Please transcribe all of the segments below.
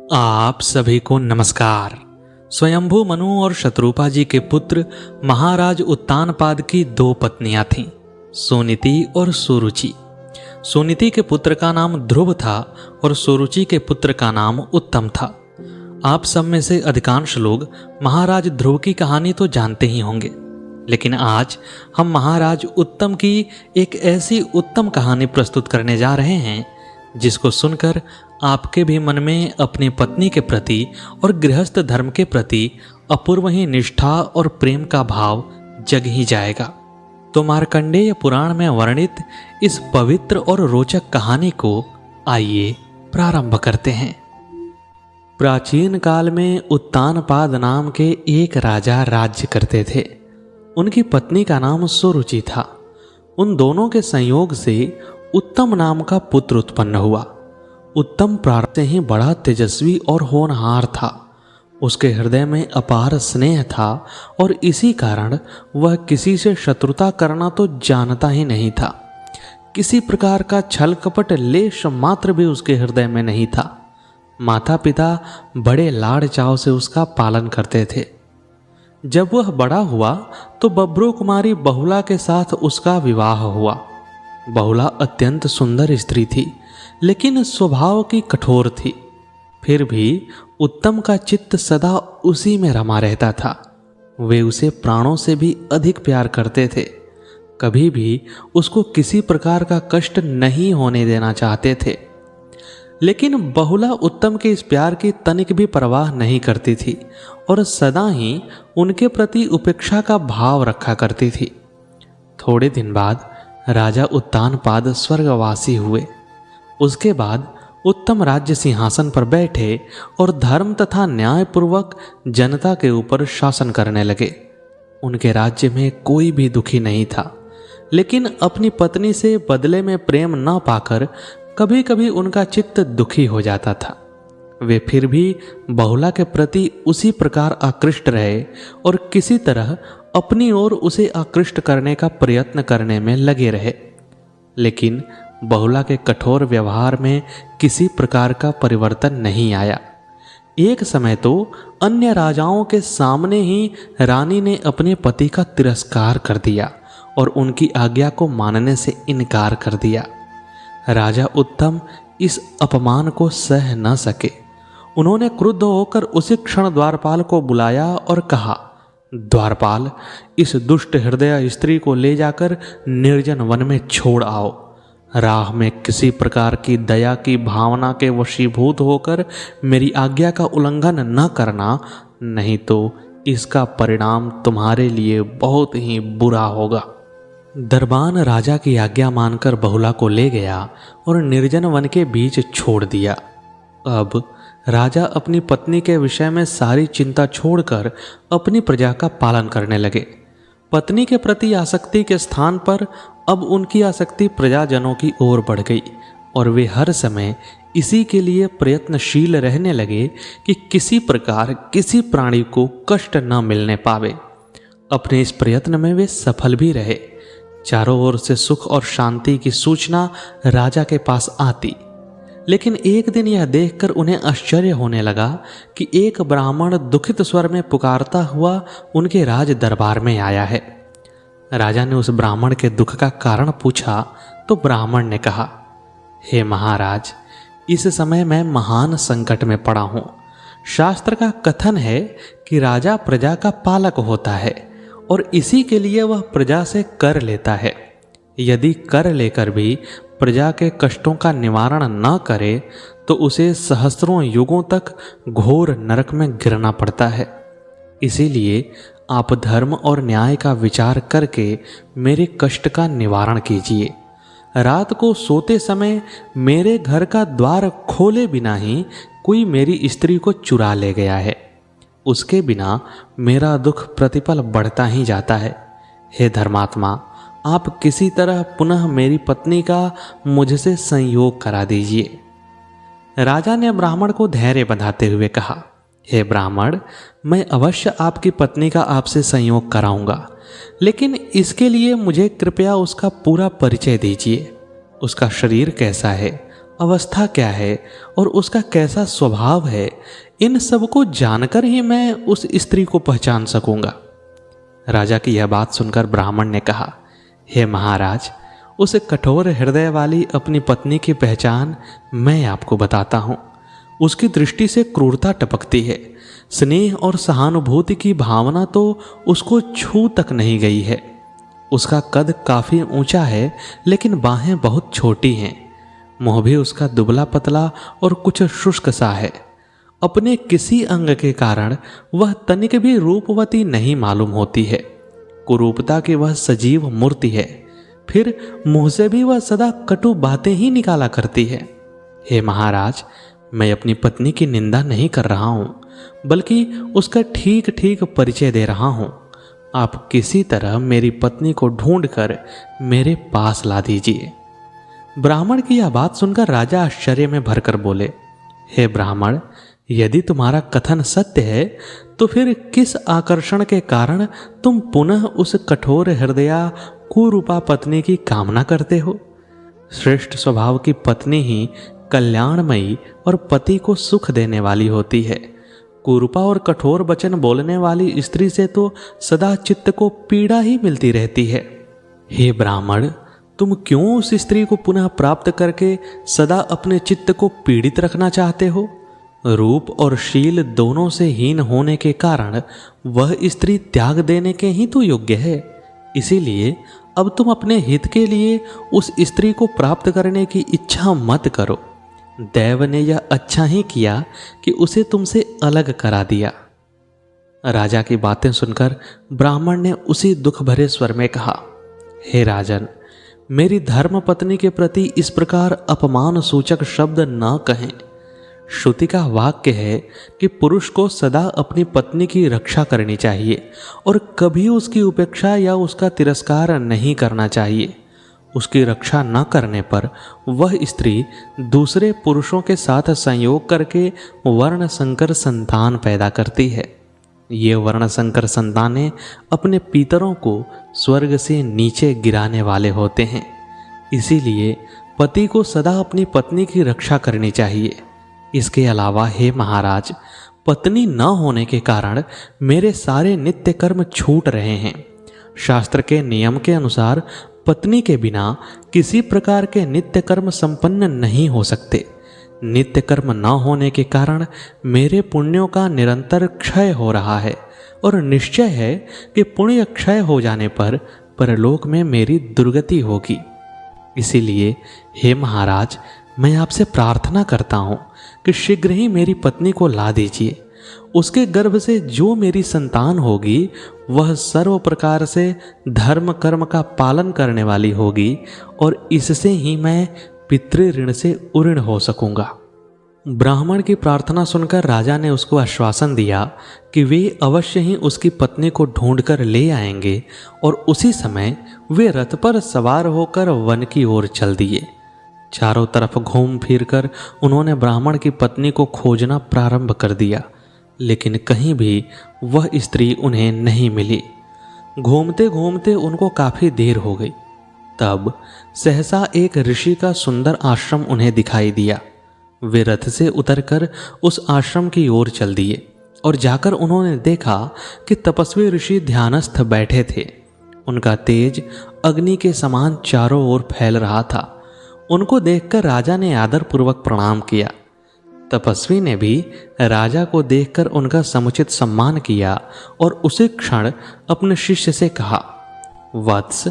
आप सभी को नमस्कार। स्वयंभू मनु और शत्रुपा जी के पुत्र महाराज उत्तानपाद की दो पत्नियां थीं, सुनीति और सुरुचि। सुनीति के पुत्र का नाम ध्रुव था और सुरुचि के पुत्र का नाम उत्तम था। आप सब में से अधिकांश लोग महाराज ध्रुव की कहानी तो जानते ही होंगे, लेकिन आज हम महाराज उत्तम की एक ऐसी उत्तम कहानी प्रस्तुत करने जा रहे हैं जिसको सुनकर आपके भी मन में अपनी पत्नी के प्रति और गृहस्थ धर्म के प्रति अपूर्व ही निष्ठा और प्रेम का भाव जग ही जाएगा। तो मार्कंडेय पुराण में वर्णित इस पवित्र और रोचक कहानी को आइए प्रारंभ करते हैं। प्राचीन काल में उत्तानपाद नाम के एक राजा राज्य करते थे। उनकी पत्नी का नाम सुरुचि था। उन दोनों के संयोग से उत्तम नाम का पुत्र उत्पन्न हुआ। उत्तम प्रारंभ से ही बड़ा तेजस्वी और होनहार था। उसके हृदय में अपार स्नेह था और इसी कारण वह किसी से शत्रुता करना तो जानता ही नहीं था। किसी प्रकार का छल कपट लेश मात्र भी उसके हृदय में नहीं था। माता पिता बड़े लाड़ चाव से उसका पालन करते थे। जब वह बड़ा हुआ तो बब्रू कुमारी बहुला के साथ उसका विवाह हुआ। बहुला अत्यंत सुंदर स्त्री थी, लेकिन स्वभाव की कठोर थी। फिर भी उत्तम का चित्त सदा उसी में रमा रहता था। वे उसे प्राणों से भी अधिक प्यार करते थे। कभी भी उसको किसी प्रकार का कष्ट नहीं होने देना चाहते थे। लेकिन बहुला उत्तम के इस प्यार की तनिक भी परवाह नहीं करती थी और सदा ही उनके प्रति उपेक्षा का भाव रखा करती थी। थोड़े दिन बाद राजा उत्तानपाद स्वर्गवासी हुए। उसके बाद उत्तम राज्य सिंहासन पर बैठे और धर्म तथा न्यायपूर्वक जनता के ऊपर शासन करने लगे। उनके राज्य में कोई भी दुखी नहीं था, लेकिन अपनी पत्नी से बदले में प्रेम न पाकर कभी कभी उनका चित्त दुखी हो जाता था। वे फिर भी बहुला के प्रति उसी प्रकार आकृष्ट रहे और किसी तरह अपनी ओर उसे आकृष्ट करने का प्रयत्न करने में लगे रहे। लेकिन बहुला के कठोर व्यवहार में किसी प्रकार का परिवर्तन नहीं आया। एक समय तो अन्य राजाओं के सामने ही रानी ने अपने पति का तिरस्कार कर दिया और उनकी आज्ञा को मानने से इनकार कर दिया। राजा उत्तम इस अपमान को सह न सके। उन्होंने क्रुद्ध होकर उसी क्षण द्वारपाल को बुलाया और कहा, द्वारपाल, इस दुष्ट हृदय स्त्री को ले जाकर निर्जन वन में छोड़ आओ। राह में किसी प्रकार की दया की भावना के वशीभूत होकर मेरी आज्ञा का उल्लंघन न करना, नहीं तो इसका परिणाम तुम्हारे लिए बहुत ही बुरा होगा। दरबान राजा की आज्ञा मानकर बहुला को ले गया और निर्जन वन के बीच छोड़ दिया। अब राजा अपनी पत्नी के विषय में सारी चिंता छोड़कर अपनी प्रजा का पालन करने लगे। पत्नी के प्रति आसक्ति के स्थान पर अब उनकी आसक्ति प्रजाजनों की ओर बढ़ गई और वे हर समय इसी के लिए प्रयत्नशील रहने लगे कि किसी प्रकार किसी प्राणी को कष्ट न मिलने पावे। अपने इस प्रयत्न में वे सफल भी रहे। चारों ओर से सुख और शांति की सूचना राजा के पास आती, लेकिन एक दिन यह देखकर उन्हें आश्चर्य होने लगा कि एक ब्राह्मण दुखित स्वर में पुकारता हुआ उनके राज दरबार में आया है। राजा ने उस ब्राह्मण के दुख का कारण पूछा तो ब्राह्मण ने कहा, हे महाराज, इस समय मैं महान संकट में पड़ा हूँ। शास्त्र का कथन है कि राजा प्रजा का पालक होता है और इसी के लिए वह प्रजा से कर लेता है। यदि कर लेकर भी प्रजा के कष्टों का निवारण न करे तो उसे सहस्त्रों युगों तक घोर नरक में गिरना पड़ता है। इसीलिए आप धर्म और न्याय का विचार करके मेरे कष्ट का निवारण कीजिए। रात को सोते समय मेरे घर का द्वार खोले बिना ही कोई मेरी स्त्री को चुरा ले गया है। उसके बिना मेरा दुख प्रतिपल बढ़ता ही जाता है। हे धर्मात्मा, आप किसी तरह पुनः मेरी पत्नी का मुझसे संयोग करा दीजिए। राजा ने ब्राह्मण को धैर्य बंधाते हुए कहा, हे ब्राह्मण, मैं अवश्य आपकी पत्नी का आपसे संयोग कराऊंगा, लेकिन इसके लिए मुझे कृपया उसका पूरा परिचय दीजिए। उसका शरीर कैसा है अवस्था क्या है और उसका कैसा स्वभाव है, इन सब को जानकर ही मैं उस स्त्री को पहचान सकूंगा। राजा की यह बात सुनकर ब्राह्मण ने कहा, हे महाराज, उस कठोर हृदय वाली अपनी पत्नी की पहचान मैं आपको बताता हूँ। उसकी दृष्टि से क्रूरता टपकती है। स्नेह और सहानुभूति की भावना तो उसको छू तक नहीं गई है। उसका कद काफी ऊंचा है, लेकिन बाहें बहुत छोटी हैं। मुंह भी उसका दुबला पतला और कुछ शुष्क सा है। अपने किसी अंग के कारण वह तनिक भी रूपवती नहीं मालूम होती है। कुरूपता की वह सजीव मूर्ति है। फिर मुंह से भी वह सदा कटु बातें ही निकाला करती है। हे महाराज, मैं अपनी पत्नी की निंदा नहीं कर रहा हूं, बल्कि उसका ठीक ठीक परिचय दे रहा हूं। आप किसी तरह मेरी पत्नी को ढूंढकर मेरे पास ला दीजिए। ब्राह्मण की यह बात सुनकर राजा आश्चर्य में भरकर बोले, हे ब्राह्मण, यदि तुम्हारा कथन सत्य है तो फिर किस आकर्षण के कारण तुम पुनः उस कठोर हृदया कुरूपा पत्नी की कामना करते हो? श्रेष्ठ स्वभाव की पत्नी ही कल्याणमयी और पति को सुख देने वाली होती है। कुरूपा और कठोर वचन बोलने वाली स्त्री से तो सदा चित्त को पीड़ा ही मिलती रहती है। हे ब्राह्मण, तुम क्यों उस स्त्री को पुनः प्राप्त करके सदा अपने चित्त को पीड़ित रखना चाहते हो? रूप और शील दोनों से हीन होने के कारण वह स्त्री त्याग देने के ही तो योग्य है। इसीलिए अब तुम अपने हित के लिए उस स्त्री को प्राप्त करने की इच्छा मत करो। दैव ने यह अच्छा ही किया कि उसे तुमसे अलग करा दिया। राजा की बातें सुनकर ब्राह्मण ने उसी दुख भरे स्वर में कहा, हे राजन, मेरी धर्म पत्नी के प्रति इस प्रकार अपमान सूचक शब्द न कहें। श्रुति का वाक्य है कि पुरुष को सदा अपनी पत्नी की रक्षा करनी चाहिए और कभी उसकी उपेक्षा या उसका तिरस्कार नहीं करना चाहिए। उसकी रक्षा न करने पर वह स्त्री दूसरे पुरुषों के साथ संयोग करके वर्ण संकर संतान पैदा करती है। ये वर्ण संकर संतानें अपने पितरों को स्वर्ग से नीचे गिराने वाले होते हैं। इसीलिए पति को सदा अपनी पत्नी की रक्षा करनी चाहिए। इसके अलावा हे महाराज, पत्नी न होने के कारण मेरे सारे नित्य कर्म छूट रहे हैं। शास्त्र के नियम के अनुसार पत्नी के बिना किसी प्रकार के नित्य कर्म संपन्न नहीं हो सकते। नित्य कर्म न होने के कारण मेरे पुण्यों का निरंतर क्षय हो रहा है और निश्चय है कि पुण्य क्षय हो जाने पर परलोक में मेरी दुर्गति होगी। इसीलिए हे महाराज, मैं आपसे प्रार्थना करता हूँ कि शीघ्र ही मेरी पत्नी को ला दीजिए। उसके गर्भ से जो मेरी संतान होगी वह सर्व प्रकार से धर्म कर्म का पालन करने वाली होगी और इससे ही मैं पितृ ऋण से उऋण हो सकूंगा। ब्राह्मण की प्रार्थना सुनकर राजा ने उसको आश्वासन दिया कि वे अवश्य ही उसकी पत्नी को ढूंढकर ले आएंगे और उसी समय वे रथ पर सवार होकर वन की ओर चल दिए। चारों तरफ घूम फिर कर उन्होंने ब्राह्मण की पत्नी को खोजना प्रारंभ कर दिया, लेकिन कहीं भी वह स्त्री उन्हें नहीं मिली। घूमते घूमते उनको काफी देर हो गई। तब सहसा एक ऋषि का सुंदर आश्रम उन्हें दिखाई दिया। वे रथ से उतरकर उस आश्रम की ओर चल दिए और जाकर उन्होंने देखा कि तपस्वी ऋषि ध्यानस्थ बैठे थे। उनका तेज अग्नि के समान चारों ओर फैल रहा था। उनको देखकर राजा ने आदरपूर्वक प्रणाम किया। तपस्वी ने भी राजा को देखकर उनका समुचित सम्मान किया और उसी क्षण अपने शिष्य से कहा, वत्स,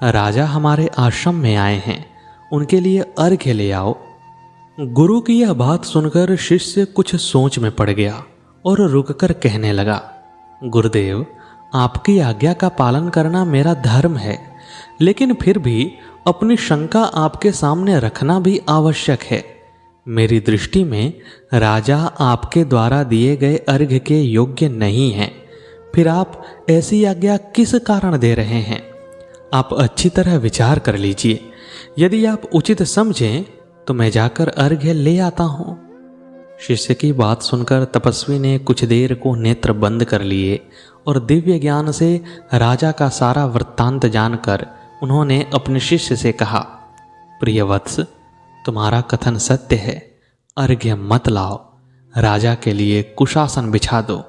राजा हमारे आश्रम में आए हैं, उनके लिए अर्घ्य ले आओ। गुरु की यह बात सुनकर शिष्य कुछ सोच में पड़ गया और रुककर कहने लगा, गुरुदेव, आपकी आज्ञा का पालन करना मेरा धर्म है, लेकिन फिर भी अपनी शंका आपके सामने रखना भी आवश्यक है। मेरी दृष्टि में राजा आपके द्वारा दिए गए अर्घ्य के योग्य नहीं हैं। फिर आप ऐसी आज्ञा किस कारण दे रहे हैं? आप अच्छी तरह विचार कर लीजिए। यदि आप उचित समझें तो मैं जाकर अर्घ्य ले आता हूँ। शिष्य की बात सुनकर तपस्वी ने कुछ देर को नेत्र बंद कर लिए और दिव्य ज्ञान से राजा का सारा वृत्तांत जानकर उन्होंने अपने शिष्य से कहा, प्रिय वत्स, तुम्हारा कथन सत्य है, अर्घ्य मत लाओ, राजा के लिए कुशासन बिछा दो।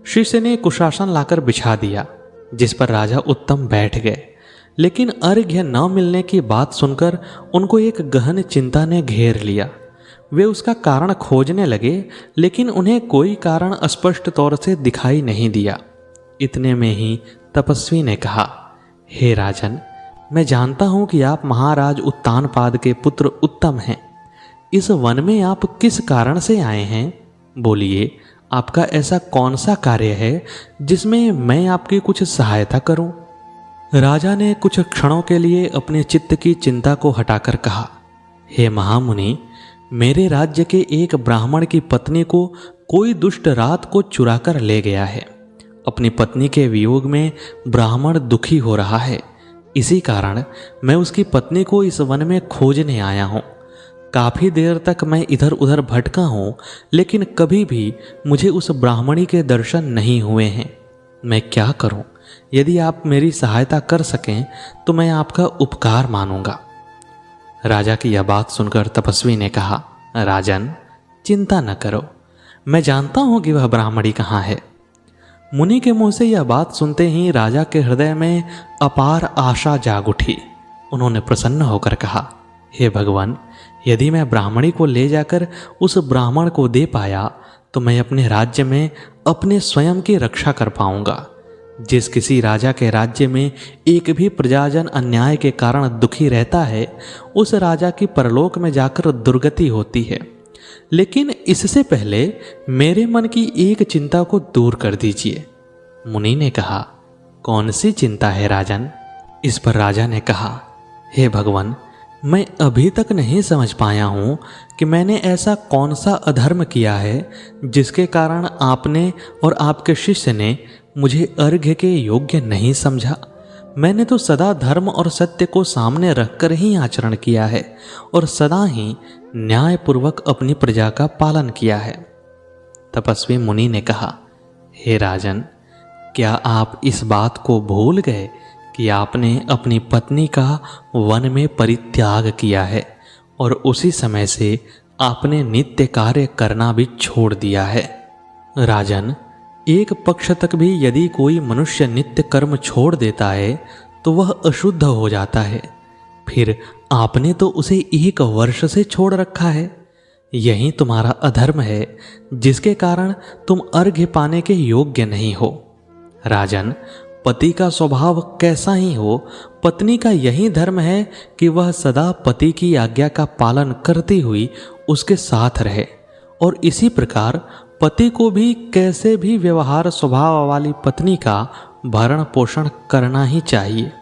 शिष्य ने कुशासन लाकर बिछा दिया, जिस पर राजा उत्तम बैठ गए। लेकिन अर्घ्य न मिलने की बात सुनकर उनको एक गहन चिंता ने घेर लिया। वे उसका कारण खोजने लगे, लेकिन उन्हें कोई कारण स्पष्ट तौर से दिखाई नहीं दिया। इतने में ही तपस्वी ने कहा, हे राजन, मैं जानता हूं कि आप महाराज उत्तानपाद के पुत्र उत्तम हैं। इस वन में आप किस कारण से आए हैं? बोलिए, आपका ऐसा कौन सा कार्य है जिसमें मैं आपकी कुछ सहायता करूं? राजा ने कुछ क्षणों के लिए अपने चित्त की चिंता को हटाकर कहा, हे महामुनि, मेरे राज्य के एक ब्राह्मण की पत्नी को कोई दुष्ट रात को चुराकर ले गया है। अपनी पत्नी के वियोग में ब्राह्मण दुखी हो रहा है। इसी कारण मैं उसकी पत्नी को इस वन में खोजने आया हूँ। काफ़ी देर तक मैं इधर उधर भटका हूँ, लेकिन कभी भी मुझे उस ब्राह्मणी के दर्शन नहीं हुए हैं। मैं क्या करूँ? यदि आप मेरी सहायता कर सकें तो मैं आपका उपकार मानूंगा। राजा की यह बात सुनकर तपस्वी ने कहा, राजन, चिंता न करो, मैं जानता हूं कि वह ब्राह्मणी कहाँ है। मुनि के मुंह से यह बात सुनते ही राजा के हृदय में अपार आशा जाग उठी। उन्होंने प्रसन्न होकर कहा, हे भगवान, यदि मैं ब्राह्मणी को ले जाकर उस ब्राह्मण को दे पाया तो मैं अपने राज्य में अपने स्वयं की रक्षा कर पाऊंगा। जिस किसी राजा के राज्य में एक भी प्रजाजन अन्याय के कारण दुखी रहता है, उस राजा की परलोक में जाकर दुर्गति होती है। लेकिन इससे पहले मेरे मन की एक चिंता को दूर कर दीजिए। मुनि ने कहा, कौन सी चिंता है राजन? इस पर राजा ने कहा, हे भगवान, मैं अभी तक नहीं समझ पाया हूँ कि मैंने ऐसा कौन सा अधर्म किया है जिसके कारण आपने और आपके शिष्य ने मुझे अर्घ्य के योग्य नहीं समझा। मैंने तो सदा धर्म और सत्य को सामने रखकर ही आचरण किया है और सदा ही न्यायपूर्वक अपनी प्रजा का पालन किया है। तपस्वी मुनि ने कहा, हे राजन, क्या आप इस बात को भूल गए कि आपने अपनी पत्नी का वन में परित्याग किया है और उसी समय से आपने नित्य कार्य करना भी छोड़ दिया है? राजन, एक पक्ष तक भी यदि कोई मनुष्य नित्य कर्म छोड़ देता है तो वह अशुद्ध हो जाता है। फिर आपने तो उसे 1 वर्ष से छोड़ रखा है। यही तुम्हारा अधर्म है जिसके कारण तुम अर्घ्य पाने के योग्य नहीं हो। राजन, पति का स्वभाव कैसा ही हो, पत्नी का यही धर्म है कि वह सदा पति की आज्ञा का पालन करती हुई उसके साथ रहे, और इसी प्रकार पति को भी कैसे भी व्यवहार स्वभाव वाली पत्नी का भरण पोषण करना ही चाहिए।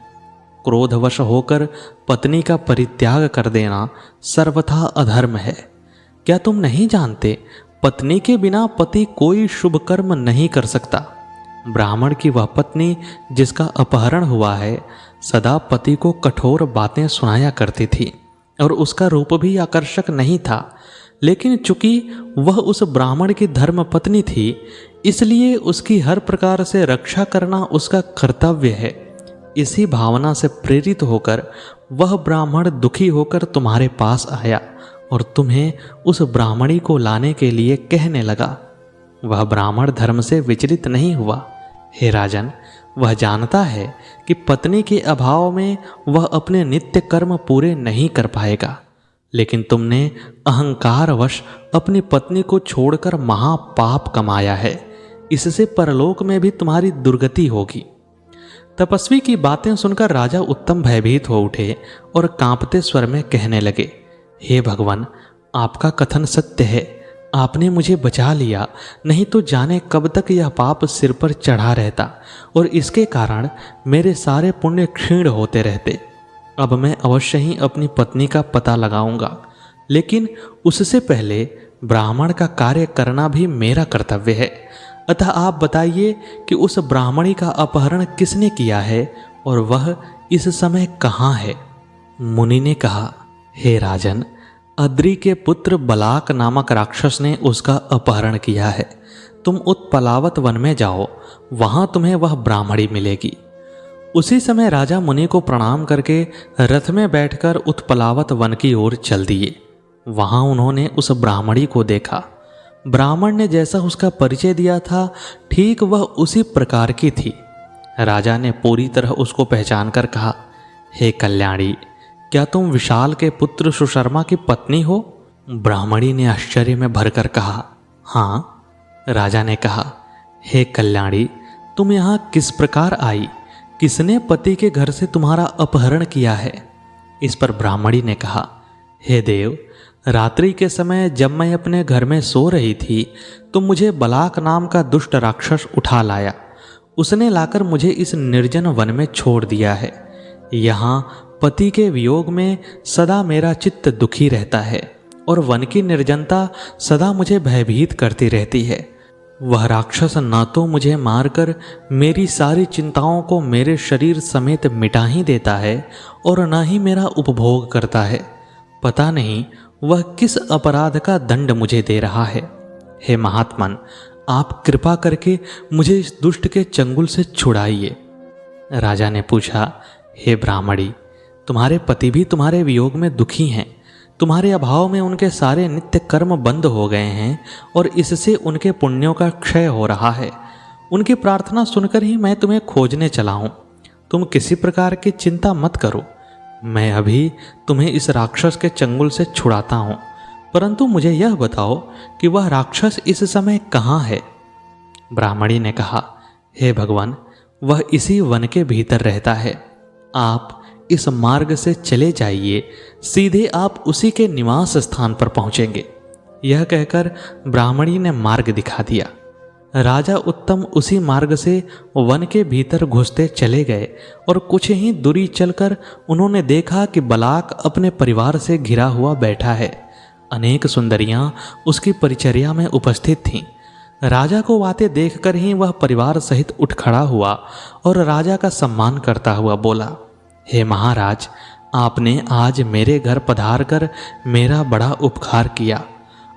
क्रोधवश होकर पत्नी का परित्याग कर देना सर्वथा अधर्म है। क्या तुम नहीं जानते, पत्नी के बिना पति कोई शुभ कर्म नहीं कर सकता। ब्राह्मण की वह पत्नी जिसका अपहरण हुआ है, सदा पति को कठोर बातें सुनाया करती थी और उसका रूप भी आकर्षक नहीं था। लेकिन चूंकि वह उस ब्राह्मण की धर्म पत्नी थी, इसलिए उसकी हर प्रकार से रक्षा करना उसका कर्तव्य है। इसी भावना से प्रेरित होकर वह ब्राह्मण दुखी होकर तुम्हारे पास आया और तुम्हें उस ब्राह्मणी को लाने के लिए कहने लगा। वह ब्राह्मण धर्म से विचलित नहीं हुआ। हे राजन, वह जानता है कि पत्नी के अभाव में वह अपने नित्य कर्म पूरे नहीं कर पाएगा, लेकिन तुमने अहंकारवश अपनी पत्नी को छोड़कर महापाप कमाया है। इससे परलोक में भी तुम्हारी दुर्गति होगी। तपस्वी की बातें सुनकर राजा उत्तम भयभीत हो उठे और कांपते स्वर में कहने लगे, हे भगवान, आपका कथन सत्य है। आपने मुझे बचा लिया, नहीं तो जाने कब तक यह पाप सिर पर चढ़ा रहता और इसके कारण मेरे सारे पुण्य क्षीण होते रहते। अब मैं अवश्य ही अपनी पत्नी का पता लगाऊंगा, लेकिन उससे पहले ब्राह्मण का कार्य करना भी मेरा कर्तव्य है। अतः आप बताइए कि उस ब्राह्मणी का अपहरण किसने किया है और वह इस समय कहाँ है? मुनि ने कहा, हे राजन, अद्रि के पुत्र बलाक नामक राक्षस ने उसका अपहरण किया है। तुम उत्पलावत वन में जाओ, वहां तुम्हें वह ब्राह्मणी मिलेगी। उसी समय राजा मुनि को प्रणाम करके रथ में बैठकर उत्पलावत वन की ओर चल दिए। वहां उन्होंने उस ब्राह्मणी को देखा। ब्राह्मण ने जैसा उसका परिचय दिया था ठीक वह उसी प्रकार की थी। राजा ने पूरी तरह उसको पहचान कर कहा, हे कल्याणी, क्या तुम विशाल के पुत्र सुशर्मा की पत्नी हो? ब्राह्मणी ने आश्चर्य में भरकर कहा, हाँ। राजा ने कहा, हे कल्याणी, तुम यहाँ किस प्रकार आई? किसने पति के घर से तुम्हारा अपहरण किया है? इस पर ब्राह्मणी ने कहा, हे देव, रात्रि के समय जब मैं अपने घर में सो रही थी तो मुझे बलाक नाम का दुष्ट राक्षस उठा लाया। उसने लाकर मुझे इस निर्जन वन में छोड़ दिया है। यहाँ पति के वियोग में सदा मेरा चित्त दुखी रहता है और वन की निर्जनता सदा मुझे भयभीत करती रहती है। वह राक्षस न तो मुझे मारकर मेरी सारी चिंताओं को मेरे शरीर समेत मिटा ही देता है और न ही मेरा उपभोग करता है। पता नहीं वह किस अपराध का दंड मुझे दे रहा है। हे महात्मन, आप कृपा करके मुझे इस दुष्ट के चंगुल से छुड़ाइए। राजा ने पूछा, हे ब्राह्मणी, तुम्हारे पति भी तुम्हारे वियोग में दुखी हैं। तुम्हारे अभाव में उनके सारे नित्य कर्म बंद हो गए हैं और इससे उनके पुण्यों का क्षय हो रहा है। उनकी प्रार्थना सुनकर ही मैं तुम्हें खोजने चला हूँ। तुम किसी प्रकार की चिंता मत करो। मैं अभी तुम्हें इस राक्षस के चंगुल से छुड़ाता हूँ, परंतु मुझे यह बताओ कि वह राक्षस इस समय कहाँ है? ब्राह्मणी ने कहा, हे भगवान, वह इसी वन के भीतर रहता है। आप इस मार्ग से चले जाइए, सीधे आप उसी के निवास स्थान पर पहुंचेंगे। यह कहकर ब्राह्मणी ने मार्ग दिखा दिया। राजा उत्तम उसी मार्ग से वन के भीतर घुसते चले गए और कुछ ही दूरी चलकर उन्होंने देखा कि बलाक अपने परिवार से घिरा हुआ बैठा है। अनेक सुंदरियां उसकी परिचर्या में उपस्थित थीं। राजा को आते देखकर ही वह परिवार सहित उठ खड़ा हुआ और राजा का सम्मान करता हुआ बोला, हे महाराज, आपने आज मेरे घर पधार कर मेरा बड़ा उपकार किया।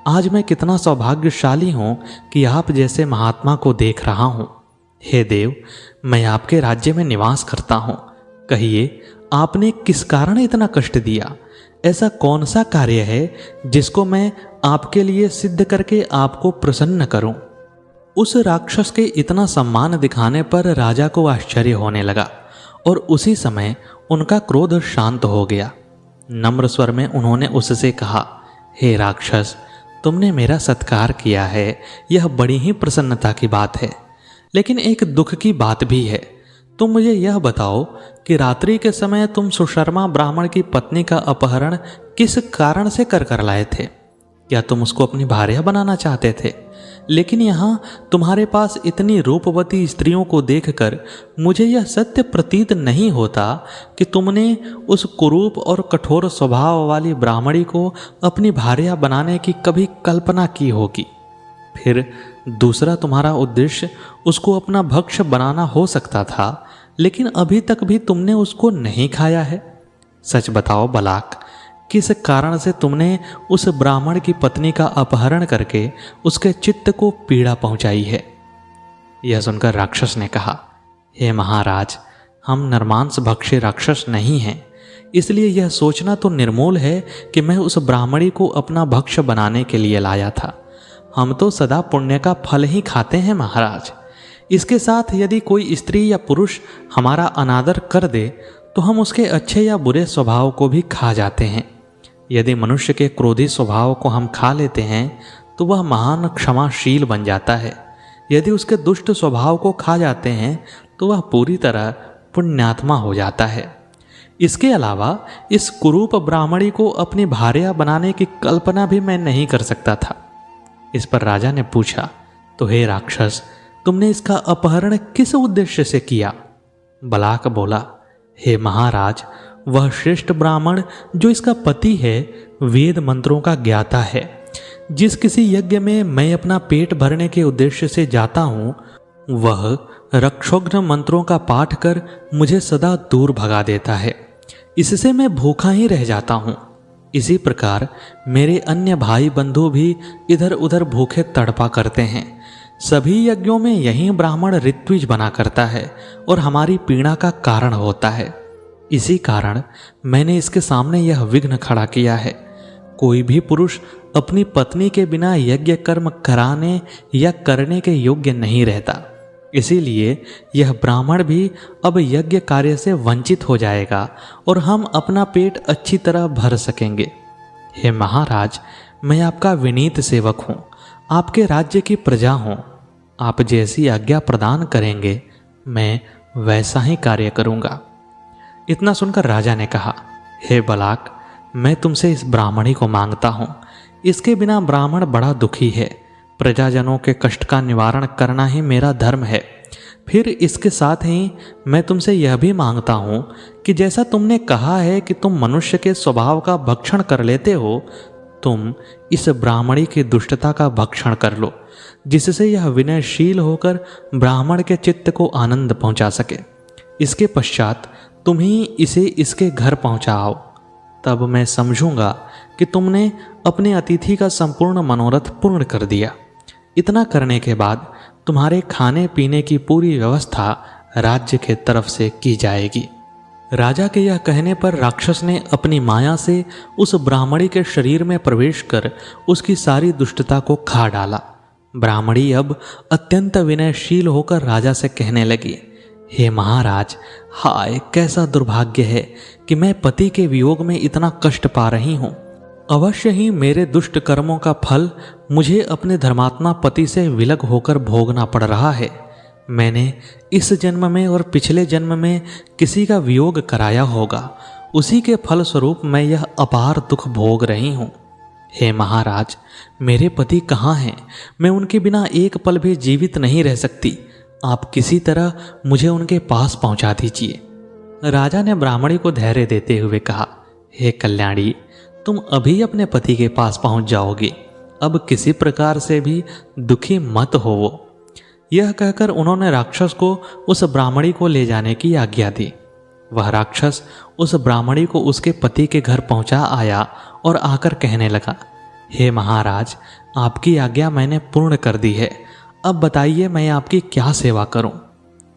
आज मैं कितना सौभाग्यशाली हूँ कि आप जैसे महात्मा को देख रहा हूँ। हे देव, मैं आपके राज्य में निवास करता हूँ। कहिए, आपने किस कारण इतना कष्ट दिया? ऐसा कौन सा कार्य है जिसको मैं आपके लिए सिद्ध करके आपको प्रसन्न करूं? उस राक्षस के इतना सम्मान दिखाने पर राजा को आश्चर्य होने लगा और उसी समय उनका क्रोध शांत हो गया। नम्र स्वर में उन्होंने उससे कहा, हे राक्षस, तुमने मेरा सत्कार किया है, यह बड़ी ही प्रसन्नता की बात है। लेकिन एक दुख की बात भी है। तुम मुझे यह बताओ कि रात्रि के समय तुम सुशर्मा ब्राह्मण की पत्नी का अपहरण किस कारण से कर लाए थे? क्या तुम उसको अपनी भार्या बनाना चाहते थे? लेकिन यहाँ तुम्हारे पास इतनी रूपवती स्त्रियों को देखकर मुझे यह सत्य प्रतीत नहीं होता कि तुमने उस कुरूप और कठोर स्वभाव वाली ब्राह्मणी को अपनी भार्या बनाने की कभी कल्पना की होगी। फिर दूसरा तुम्हारा उद्देश्य उसको अपना भक्ष्य बनाना हो सकता था, लेकिन अभी तक भी तुमने उसको नहीं खाया है। सच बताओ बलाक, किस कारण से तुमने उस ब्राह्मण की पत्नी का अपहरण करके उसके चित्त को पीड़ा पहुंचाई है? यह सुनकर राक्षस ने कहा, हे महाराज, हम नरमांस भक्षी राक्षस नहीं हैं, इसलिए यह सोचना तो निर्मूल है कि मैं उस ब्राह्मणी को अपना भक्ष्य बनाने के लिए लाया था। हम तो सदा पुण्य का फल ही खाते हैं महाराज। इसके साथ यदि कोई स्त्री या पुरुष हमारा अनादर कर दे तो हम उसके अच्छे या बुरे स्वभाव को भी खा जाते हैं। यदि मनुष्य के क्रोधी स्वभाव को हम खा लेते हैं तो वह महान क्षमाशील बन जाता है। यदि उसके दुष्ट स्वभाव को खा जाते हैं तो वह पूरी तरह पुण्यात्मा हो जाता है। इसके अलावा इस कुरूप ब्राह्मणी को अपनी भार्या बनाने की कल्पना भी मैं नहीं कर सकता था। इस पर राजा ने पूछा, तो हे राक्षस, तुमने इसका अपहरण किस उद्देश्य से किया? बलाक बोला, हे महाराज, वह श्रेष्ठ ब्राह्मण जो इसका पति है वेद मंत्रों का ज्ञाता है। जिस किसी यज्ञ में मैं अपना पेट भरने के उद्देश्य से जाता हूँ वह रक्षोघ्न मंत्रों का पाठ कर मुझे सदा दूर भगा देता है। इससे मैं भूखा ही रह जाता हूँ। इसी प्रकार मेरे अन्य भाई बंधु भी इधर उधर भूखे तड़पा करते हैं। सभी यज्ञों में यही ब्राह्मण ऋत्विज बना करता है और हमारी पीड़ा का कारण होता है। इसी कारण मैंने इसके सामने यह विघ्न खड़ा किया है। कोई भी पुरुष अपनी पत्नी के बिना यज्ञ कर्म कराने या करने के योग्य नहीं रहता। इसीलिए यह ब्राह्मण भी अब यज्ञ कार्य से वंचित हो जाएगा और हम अपना पेट अच्छी तरह भर सकेंगे। हे महाराज, मैं आपका विनीत सेवक हूँ, आपके राज्य की प्रजा हूँ। आप जैसी आज्ञा प्रदान करेंगे मैं वैसा ही कार्य करूँगा। इतना सुनकर राजा ने कहा, हे बलाक, मैं तुमसे इस ब्राह्मणी को मांगता हूँ। इसके बिना ब्राह्मण बड़ा दुखी है। प्रजाजनों के कष्ट का निवारण करना ही मेरा धर्म है। फिर इसके साथ ही मैं तुमसे यह भी मांगता हूँ कि जैसा तुमने कहा है कि तुम मनुष्य के स्वभाव का भक्षण कर लेते हो, तुम इस ब्राह्मणी की दुष्टता का भक्षण कर लो, जिससे यह विनयशील होकर ब्राह्मण के चित्त को आनंद पहुँचा सके। इसके पश्चात तुम ही इसे इसके घर पहुँचाओ, तब मैं समझूंगा कि तुमने अपने अतिथि का संपूर्ण मनोरथ पूर्ण कर दिया। इतना करने के बाद तुम्हारे खाने पीने की पूरी व्यवस्था राज्य के तरफ से की जाएगी। राजा के यह कहने पर राक्षस ने अपनी माया से उस ब्राह्मणी के शरीर में प्रवेश कर उसकी सारी दुष्टता को खा डाला। ब्राह्मणी अब अत्यंत विनयशील होकर राजा से कहने लगी, हे महाराज, हाय कैसा दुर्भाग्य है कि मैं पति के वियोग में इतना कष्ट पा रही हूँ। अवश्य ही मेरे दुष्ट कर्मों का फल मुझे अपने धर्मात्मा पति से विलग होकर भोगना पड़ रहा है। मैंने इस जन्म में और पिछले जन्म में किसी का वियोग कराया होगा, उसी के फल स्वरूप मैं यह अपार दुख भोग रही हूँ। हे महाराज, मेरे पति कहाँ हैं? मैं उनके बिना एक पल भी जीवित नहीं रह सकती। आप किसी तरह मुझे उनके पास पहुंचा दीजिए। राजा ने ब्राह्मणी को धैर्य देते हुए कहा, हे कल्याणी, तुम अभी अपने पति के पास पहुंच जाओगे। अब किसी प्रकार से भी दुखी मत होवो। यह कहकर उन्होंने राक्षस को उस ब्राह्मणी को ले जाने की आज्ञा दी। वह राक्षस उस ब्राह्मणी को उसके पति के घर पहुंचा आया और आकर कहने लगा, हे महाराज, आपकी आज्ञा मैंने पूर्ण कर दी है। अब बताइए मैं आपकी क्या सेवा करूं?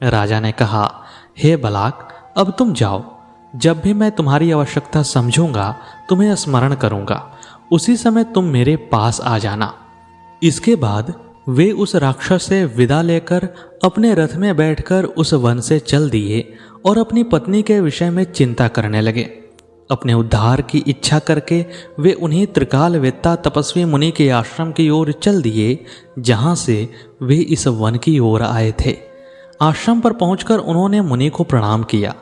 राजा ने कहा, हे बलाक, अब तुम जाओ। जब भी मैं तुम्हारी आवश्यकता समझूंगा तुम्हें स्मरण करूंगा, उसी समय तुम मेरे पास आ जाना। इसके बाद वे उस राक्षस से विदा लेकर अपने रथ में बैठकर उस वन से चल दिए और अपनी पत्नी के विषय में चिंता करने लगे। अपने उद्धार की इच्छा करके वे उन्हीं त्रिकालवेत्ता तपस्वी मुनि के आश्रम की ओर चल दिए, जहां से वे इस वन की ओर आए थे। आश्रम पर पहुंचकर उन्होंने मुनि को प्रणाम किया।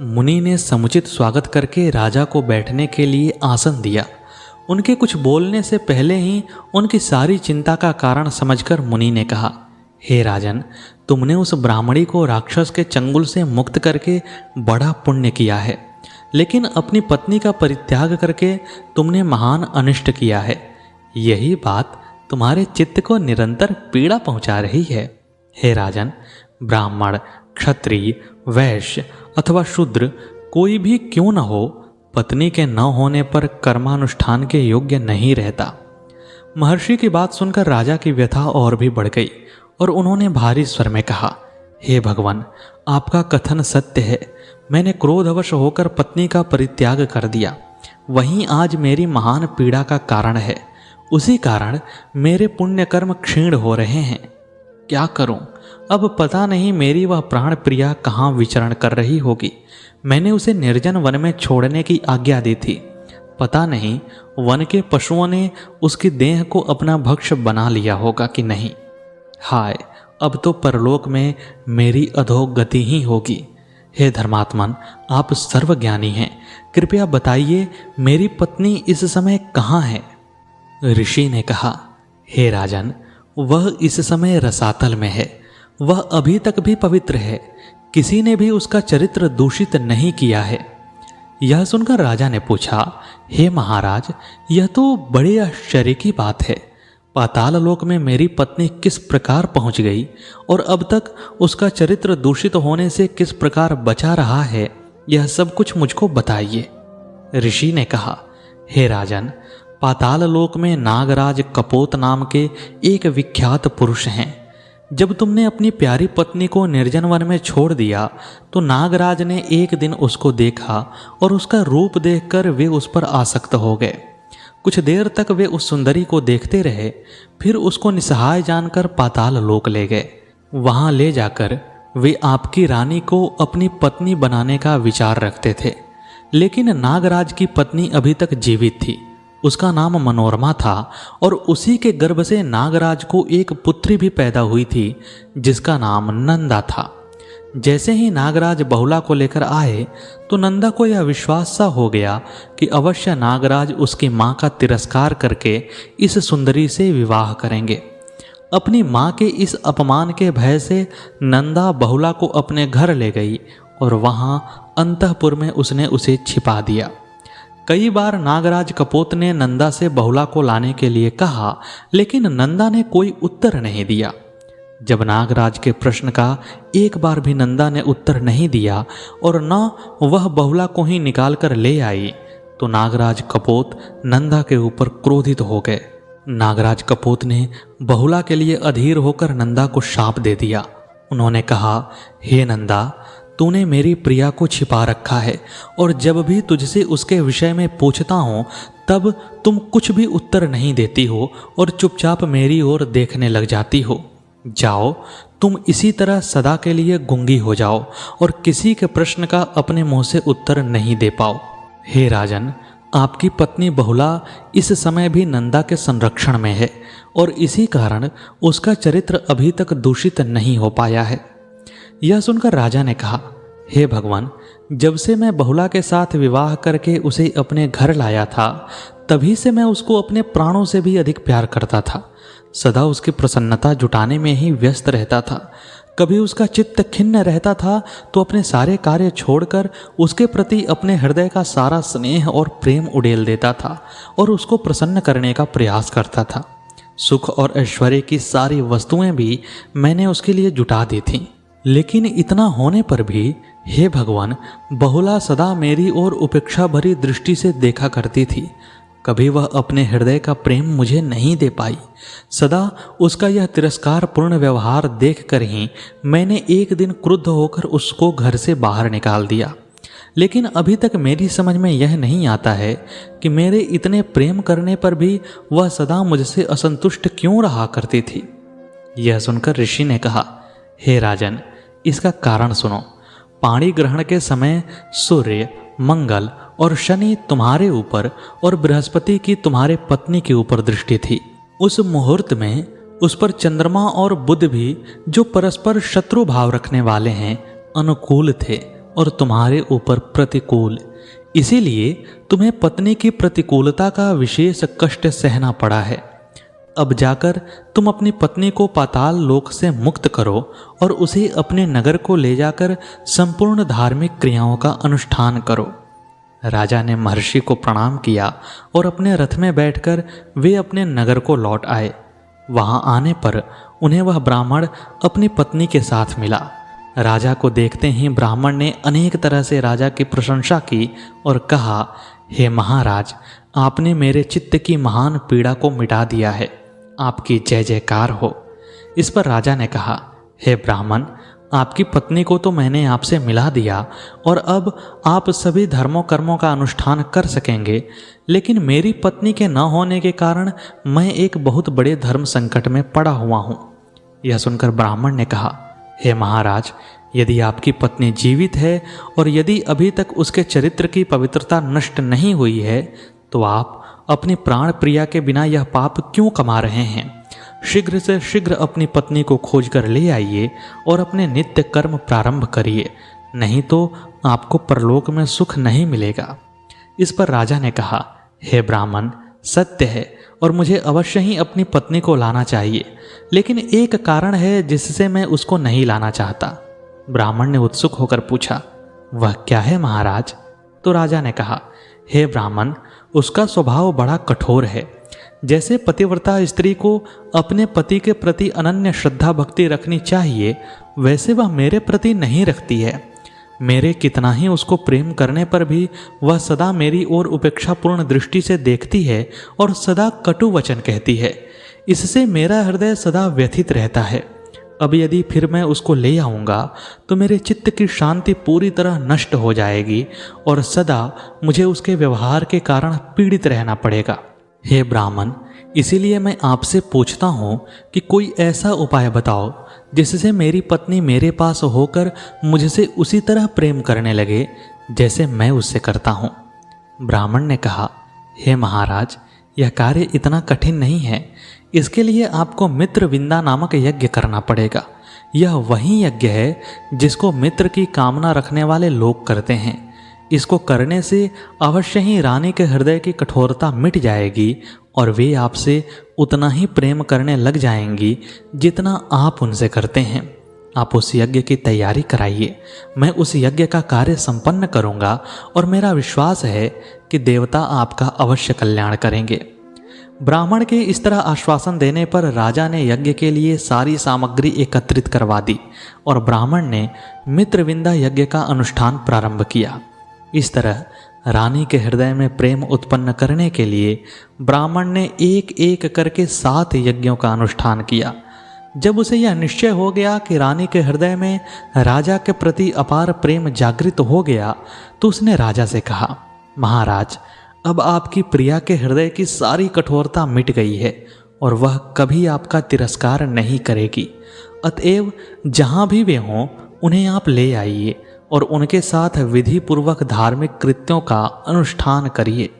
मुनि ने समुचित स्वागत करके राजा को बैठने के लिए आसन दिया। उनके कुछ बोलने से पहले ही उनकी सारी चिंता का कारण समझकर मुनि ने कहा, हे राजन, तुमने उस ब्राह्मणी को राक्षस के चंगुल से मुक्त करके बड़ा पुण्य किया है, लेकिन अपनी पत्नी का परित्याग करके तुमने महान अनिष्ट किया है। यही बात तुम्हारे चित्त को निरंतर पीड़ा पहुंचा रही है। हे राजन, ब्राह्मण, क्षत्रिय, वैश्य अथवा शूद्र कोई भी क्यों न हो, पत्नी के न होने पर कर्मानुष्ठान के योग्य नहीं रहता। महर्षि की बात सुनकर राजा की व्यथा और भी बढ़ गई और उन्होंने भारी स्वर में कहा, हे भगवान, आपका कथन सत्य है। मैंने क्रोधवश होकर पत्नी का परित्याग कर दिया, वहीं आज मेरी महान पीड़ा का कारण है। उसी कारण मेरे पुण्य कर्म क्षीण हो रहे हैं। क्या करूं? अब पता नहीं मेरी वह प्राण प्रिया कहाँ विचरण कर रही होगी। मैंने उसे निर्जन वन में छोड़ने की आज्ञा दी थी। पता नहीं वन के पशुओं ने उसकी देह को अपना भक्ष्य बना लिया होगा कि नहीं। हाय, अब तो परलोक में मेरी अधोगति ही होगी। हे धर्मात्मन, आप सर्वज्ञानी हैं, कृपया बताइए मेरी पत्नी इस समय कहाँ है? ऋषि ने कहा, हे राजन, वह इस समय रसातल में है। वह अभी तक भी पवित्र है, किसी ने भी उसका चरित्र दूषित नहीं किया है। यह सुनकर राजा ने पूछा, हे महाराज, यह तो बड़े आश्चर्य की बात है। पाताल लोक में मेरी पत्नी किस प्रकार पहुंच गई और अब तक उसका चरित्र दूषित होने से किस प्रकार बचा रहा है, यह सब कुछ मुझको बताइए। ऋषि ने कहा, हे राजन, पाताल लोक में नागराज कपोत नाम के एक विख्यात पुरुष हैं। जब तुमने अपनी प्यारी पत्नी को निर्जन वन में छोड़ दिया तो नागराज ने एक दिन उसको देखा और उसका रूप देखकर वे उस पर आसक्त हो गए। कुछ देर तक वे उस सुंदरी को देखते रहे, फिर उसको निसहाय जानकर पाताल लोक ले गए। वहां ले जाकर वे आपकी रानी को अपनी पत्नी बनाने का विचार रखते थे, लेकिन नागराज की पत्नी अभी तक जीवित थी। उसका नाम मनोरमा था और उसी के गर्भ से नागराज को एक पुत्री भी पैदा हुई थी जिसका नाम नंदा था। जैसे ही नागराज बहुला को लेकर आए तो नंदा को यह विश्वास सा हो गया कि अवश्य नागराज उसकी मां का तिरस्कार करके इस सुंदरी से विवाह करेंगे। अपनी मां के इस अपमान के भय से नंदा बहुला को अपने घर ले गई और वहां अंतःपुर में उसने उसे छिपा दिया। कई बार नागराज कपोत ने नंदा से बहुला को लाने के लिए कहा, लेकिन नंदा ने कोई उत्तर नहीं दिया। जब नागराज के प्रश्न का एक बार भी नंदा ने उत्तर नहीं दिया और न वह बहुला को ही निकाल कर ले आई तो नागराज कपोत नंदा के ऊपर क्रोधित हो गए। नागराज कपोत ने बहुला के लिए अधीर होकर नंदा को शाप दे दिया। उन्होंने कहा, हे नंदा, तूने मेरी प्रिया को छिपा रखा है और जब भी तुझसे उसके विषय में पूछता हूँ तब तुम कुछ भी उत्तर नहीं देती हो और चुपचाप मेरी ओर देखने लग जाती हो। जाओ, तुम इसी तरह सदा के लिए गूंगी हो जाओ और किसी के प्रश्न का अपने मुंह से उत्तर नहीं दे पाओ। हे राजन, आपकी पत्नी बहुला इस समय भी नंदा के संरक्षण में है और इसी कारण उसका चरित्र अभी तक दूषित नहीं हो पाया है। यह सुनकर राजा ने कहा, हे भगवान, जब से मैं बहुला के साथ विवाह करके उसे अपने घर लाया था तभी से मैं उसको अपने प्राणों से भी अधिक प्यार करता था। सदा उसकी प्रसन्नता जुटाने में ही व्यस्त रहता था। कभी उसका चित्त खिन्न रहता था तो अपने सारे कार्य छोड़कर उसके प्रति अपने हृदय का सारा स्नेह और प्रेम उड़ेल देता था और उसको प्रसन्न करने का प्रयास करता था। सुख और ऐश्वर्य की सारी वस्तुएं भी मैंने उसके लिए जुटा दी थीं, लेकिन इतना होने पर भी हे भगवान, बहुला सदा मेरी ओर उपेक्षा भरी दृष्टि से देखा करती थी। कभी वह अपने हृदय का प्रेम मुझे नहीं दे पाई। सदा उसका यह तिरस्कार पूर्ण व्यवहार देखकर ही मैंने एक दिन क्रुद्ध होकर उसको घर से बाहर निकाल दिया। लेकिन अभी तक मेरी समझ में यह नहीं आता है कि मेरे इतने प्रेम करने पर भी वह सदा मुझसे असंतुष्ट क्यों रहा करती थी। यह सुनकर ऋषि ने कहा, हे राजन, इसका कारण सुनो। पाणी ग्रहण के समय सूर्य, मंगल और शनि तुम्हारे ऊपर और बृहस्पति की तुम्हारे पत्नी के ऊपर दृष्टि थी। उस मुहूर्त में उस पर चंद्रमा और बुध भी, जो परस्पर शत्रु भाव रखने वाले हैं, अनुकूल थे और तुम्हारे ऊपर प्रतिकूल। इसीलिए तुम्हें पत्नी की प्रतिकूलता का विशेष कष्ट सहना पड़ा है। अब जाकर तुम अपनी पत्नी को पाताल लोक से मुक्त करो और उसे अपने नगर को ले जाकर संपूर्ण धार्मिक क्रियाओं का अनुष्ठान करो। राजा ने महर्षि को प्रणाम किया और अपने रथ में बैठकर वे अपने नगर को लौट आए। वहां आने पर उन्हें वह ब्राह्मण अपनी पत्नी के साथ मिला। राजा को देखते ही ब्राह्मण ने अनेक तरह से राजा की प्रशंसा की और कहा, हे महाराज, आपने मेरे चित्त की महान पीड़ा को मिटा दिया है। आपकी जय जयकार हो। इस पर राजा ने कहा, हे ब्राह्मण, आपकी पत्नी को तो मैंने आपसे मिला दिया और अब आप सभी धर्मों कर्मों का अनुष्ठान कर सकेंगे, लेकिन मेरी पत्नी के न होने के कारण मैं एक बहुत बड़े धर्म संकट में पड़ा हुआ हूँ। यह सुनकर ब्राह्मण ने कहा, हे महाराज, यदि आपकी पत्नी जीवित है और यदि अभी तक उसके चरित्र की पवित्रता नष्ट नहीं हुई है तो आप अपनी प्राण प्रिया के बिना यह पाप क्यों कमा रहे हैं? शीघ्र से शीघ्र अपनी पत्नी को खोज कर ले आइए और अपने नित्य कर्म प्रारंभ करिए, नहीं तो आपको परलोक में सुख नहीं मिलेगा। इस पर राजा ने कहा, हे ब्राह्मण, सत्य है और मुझे अवश्य ही अपनी पत्नी को लाना चाहिए, लेकिन एक कारण है जिससे मैं उसको नहीं लाना चाहता। ब्राह्मण ने उत्सुक होकर पूछा, वह क्या है महाराज? तो राजा ने कहा, हे ब्राह्मण, उसका स्वभाव बड़ा कठोर है। जैसे पतिव्रता स्त्री को अपने पति के प्रति अनन्य श्रद्धा भक्ति रखनी चाहिए, वैसे वह मेरे प्रति नहीं रखती है। मेरे कितना ही उसको प्रेम करने पर भी वह सदा मेरी ओर उपेक्षापूर्ण दृष्टि से देखती है और सदा कटु वचन कहती है। इससे मेरा हृदय सदा व्यथित रहता है। अब यदि फिर मैं उसको ले आऊँगा तो मेरे चित्त की शांति पूरी तरह नष्ट हो जाएगी और सदा मुझे उसके व्यवहार के कारण पीड़ित रहना पड़ेगा। हे ब्राह्मण, इसीलिए मैं आपसे पूछता हूँ कि कोई ऐसा उपाय बताओ जिससे मेरी पत्नी मेरे पास होकर मुझसे उसी तरह प्रेम करने लगे जैसे मैं उससे करता हूँ। ब्राह्मण ने कहा, हे महाराज, यह कार्य इतना कठिन नहीं है। इसके लिए आपको मित्रविंदा नामक यज्ञ करना पड़ेगा। यह वही यज्ञ है जिसको मित्र की कामना रखने वाले लोग करते हैं। इसको करने से अवश्य ही रानी के हृदय की कठोरता मिट जाएगी और वे आपसे उतना ही प्रेम करने लग जाएंगी जितना आप उनसे करते हैं। आप उस यज्ञ की तैयारी कराइए। मैं उस यज्ञ का कार्य संपन्न करूंगा और मेरा विश्वास है कि देवता आपका अवश्य कल्याण करेंगे। ब्राह्मण के इस तरह आश्वासन देने पर राजा ने यज्ञ के लिए सारी सामग्री एकत्रित करवा दी और ब्राह्मण ने मित्रविंदा यज्ञ का अनुष्ठान प्रारंभ किया। इस तरह रानी के हृदय में प्रेम उत्पन्न करने के लिए ब्राह्मण ने एक एक करके 7 यज्ञों का अनुष्ठान किया। जब उसे यह निश्चय हो गया कि रानी के हृदय में राजा के प्रति अपार प्रेम जागृत हो गया तो उसने राजा से कहा, महाराज, अब आपकी प्रिया के हृदय की सारी कठोरता मिट गई है और वह कभी आपका तिरस्कार नहीं करेगी। अतएव जहाँ भी वे हों उन्हें आप ले आइए और उनके साथ विधि पूर्वक धार्मिक कृत्यों का अनुष्ठान करिए।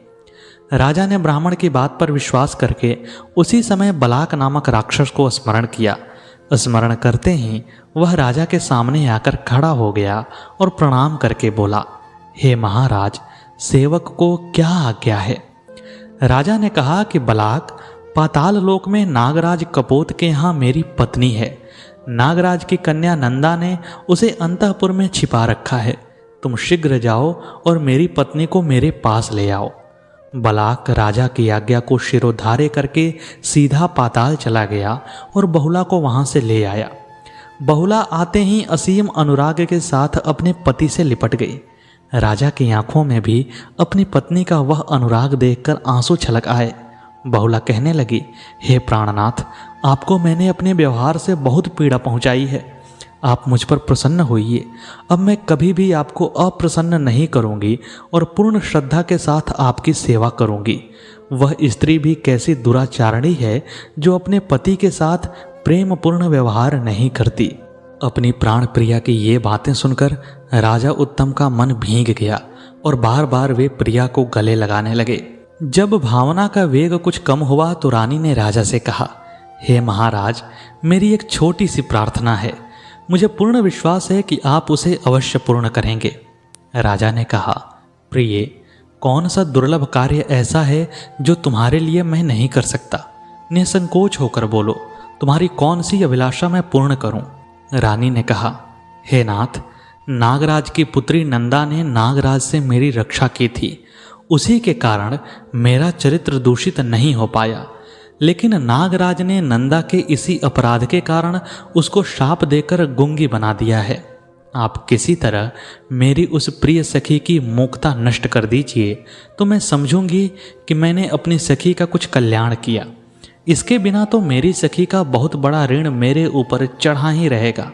राजा ने ब्राह्मण की बात पर विश्वास करके उसी समय बलाक नामक राक्षस को स्मरण किया। स्मरण करते ही वह राजा के सामने आकर खड़ा हो गया और प्रणाम करके बोला, हे महाराज, सेवक को क्या आज्ञा है? राजा ने कहा कि बलाक, पाताल लोक में नागराज कपोत के यहाँ मेरी पत्नी है। नागराज की कन्या नंदा ने उसे अंतःपुर में छिपा रखा है। तुम शीघ्र जाओ और मेरी पत्नी को मेरे पास ले आओ। बलाक राजा की आज्ञा को शिरोधार्य करके सीधा पाताल चला गया और बहुला को वहां से ले आया। बहुला आते ही असीम अनुराग के साथ अपने पति से लिपट गई। राजा की आंखों में भी अपनी पत्नी का वह अनुराग देखकर आंसू छलक आए। बहुला कहने लगी, हे प्राणनाथ, आपको मैंने अपने व्यवहार से बहुत पीड़ा पहुंचाई है। आप मुझ पर प्रसन्न होइए। अब मैं कभी भी आपको अप्रसन्न नहीं करूंगी और पूर्ण श्रद्धा के साथ आपकी सेवा करूंगी। वह स्त्री भी कैसी दुराचारणी है जो अपने पति के साथ प्रेम पूर्ण व्यवहार नहीं करती। अपनी प्राण प्रिया की ये बातें सुनकर राजा उत्तम का मन भीग गया और बार बार वे प्रिया को गले लगाने लगे। जब भावना का वेग कुछ कम हुआ तो रानी ने राजा से कहा, हे महाराज, मेरी एक छोटी सी प्रार्थना है। मुझे पूर्ण विश्वास है कि आप उसे अवश्य पूर्ण करेंगे। राजा ने कहा, प्रिय, कौन सा दुर्लभ कार्य ऐसा है जो तुम्हारे लिए मैं नहीं कर सकता? निसंकोच होकर बोलो, तुम्हारी कौन सी अभिलाषा मैं पूर्ण करूं? रानी ने कहा, हे नाथ, नागराज की पुत्री नंदा ने नागराज से मेरी रक्षा की थी। उसी के कारण मेरा चरित्र दूषित नहीं हो पाया। लेकिन नागराज ने नंदा के इसी अपराध के कारण उसको शाप देकर गूंगी बना दिया है। आप किसी तरह मेरी उस प्रिय सखी की मूकता नष्ट कर दीजिए तो मैं समझूंगी कि मैंने अपनी सखी का कुछ कल्याण किया। इसके बिना तो मेरी सखी का बहुत बड़ा ऋण मेरे ऊपर चढ़ा ही रहेगा।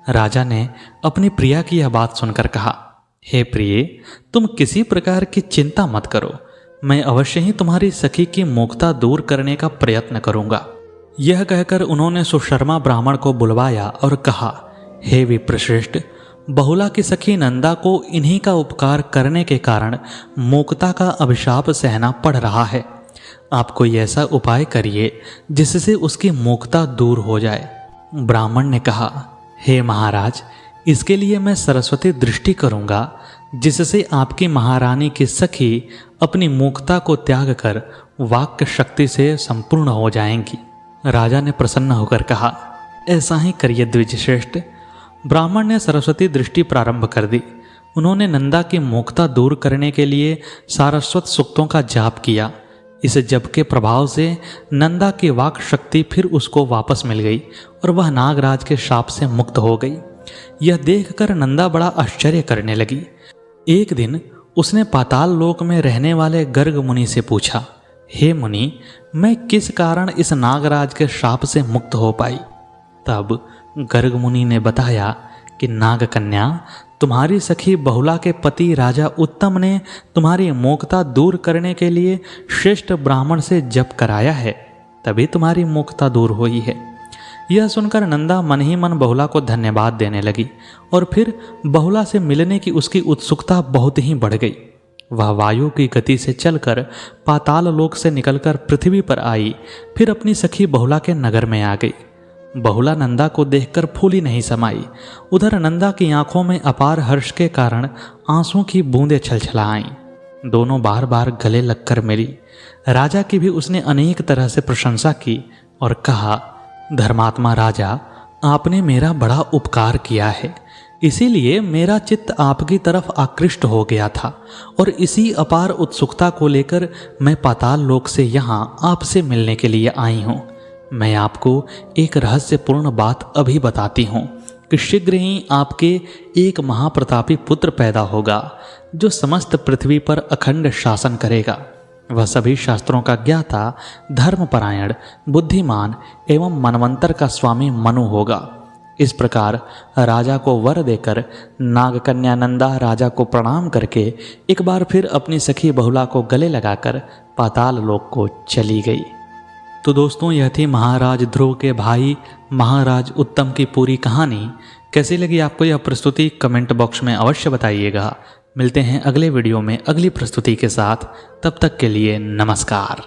राजा ने अपनी प्रिया की यह बात सुनकर कहा, हे प्रिय, तुम किसी प्रकार की चिंता मत करो। मैं अवश्य ही तुम्हारी सखी की मूकता दूर करने का प्रयत्न करूंगा। यह कहकर उन्होंने सुशर्मा ब्राह्मण को बुलवाया और कहा, हे विप्रश्रेष्ठ, बहुला की सखी नंदा को इन्हीं का उपकार करने के कारण मूकता का अभिशाप सहना पड़ रहा है। आप कोई ऐसा उपाय करिए जिससे उसकी मूकता दूर हो जाए। ब्राह्मण ने कहा, हे महाराज, इसके लिए मैं सरस्वती दृष्टि करूंगा जिससे आपकी महारानी की सखी अपनी मूकता को त्याग कर वाक्य शक्ति से संपूर्ण हो जाएंगी। राजा ने प्रसन्न होकर कहा, ऐसा ही करिए द्विजश्रेष्ठ। ब्राह्मण ने सरस्वती दृष्टि प्रारंभ कर दी। उन्होंने नंदा की मूकता दूर करने के लिए सारस्वत सूक्तों का जाप किया। इस जप के प्रभाव से नंदा की वाक शक्ति फिर उसको वापस मिल गई और वह नागराज के शाप से मुक्त हो गई। यह देखकर नंदा बड़ा आश्चर्य करने लगी। एक दिन उसने पाताल लोक में रहने वाले गर्ग मुनि से पूछा, हे मुनि, मैं किस कारण इस नागराज के शाप से मुक्त हो पाई? तब गर्ग मुनि ने बताया कि नागकन्या, तुम्हारी सखी बहुला के पति राजा उत्तम ने तुम्हारी मूकता दूर करने के लिए श्रेष्ठ ब्राह्मण से जप कराया है, तभी तुम्हारी मूकता दूर हुई है। यह सुनकर नंदा मन ही मन बहुला को धन्यवाद देने लगी और फिर बहुला से मिलने की उसकी उत्सुकता बहुत ही बढ़ गई। वह वायु की गति से चलकर पाताल लोक से निकलकर पृथ्वी पर आई, फिर अपनी सखी बहुला के नगर में आ गई। बहुला नंदा को देखकर फूली नहीं समाई। उधर नंदा की आंखों में अपार हर्ष के कारण आंसू की बूंदें छलछला आईं। दोनों बार बार गले लगकर मिली। राजा की भी उसने अनेक तरह से प्रशंसा की और कहा, धर्मात्मा राजा, आपने मेरा बड़ा उपकार किया है, इसीलिए मेरा चित्त आपकी तरफ आकृष्ट हो गया था और इसी अपार उत्सुकता को लेकर मैं पाताल लोक से यहाँ आपसे मिलने के लिए आई हूँ। मैं आपको एक रहस्यपूर्ण बात अभी बताती हूँ कि शीघ्र ही आपके एक महाप्रतापी पुत्र पैदा होगा जो समस्त पृथ्वी पर अखंड शासन करेगा। वह सभी शास्त्रों का ज्ञाता, धर्मपरायण, बुद्धिमान एवं मनवंतर का स्वामी मनु होगा। इस प्रकार राजा को वर देकर नागकन्या नंदा राजा को प्रणाम करके एक बार फिर अपनी सखी बहुला को गले लगाकर पाताल लोक को चली गई। तो दोस्तों, यह थी महाराज ध्रुव के भाई महाराज उत्तम की पूरी कहानी। कैसी लगी आपको यह प्रस्तुति कमेंट बॉक्स में अवश्य बताइएगा। मिलते हैं अगले वीडियो में अगली प्रस्तुति के साथ। तब तक के लिए नमस्कार।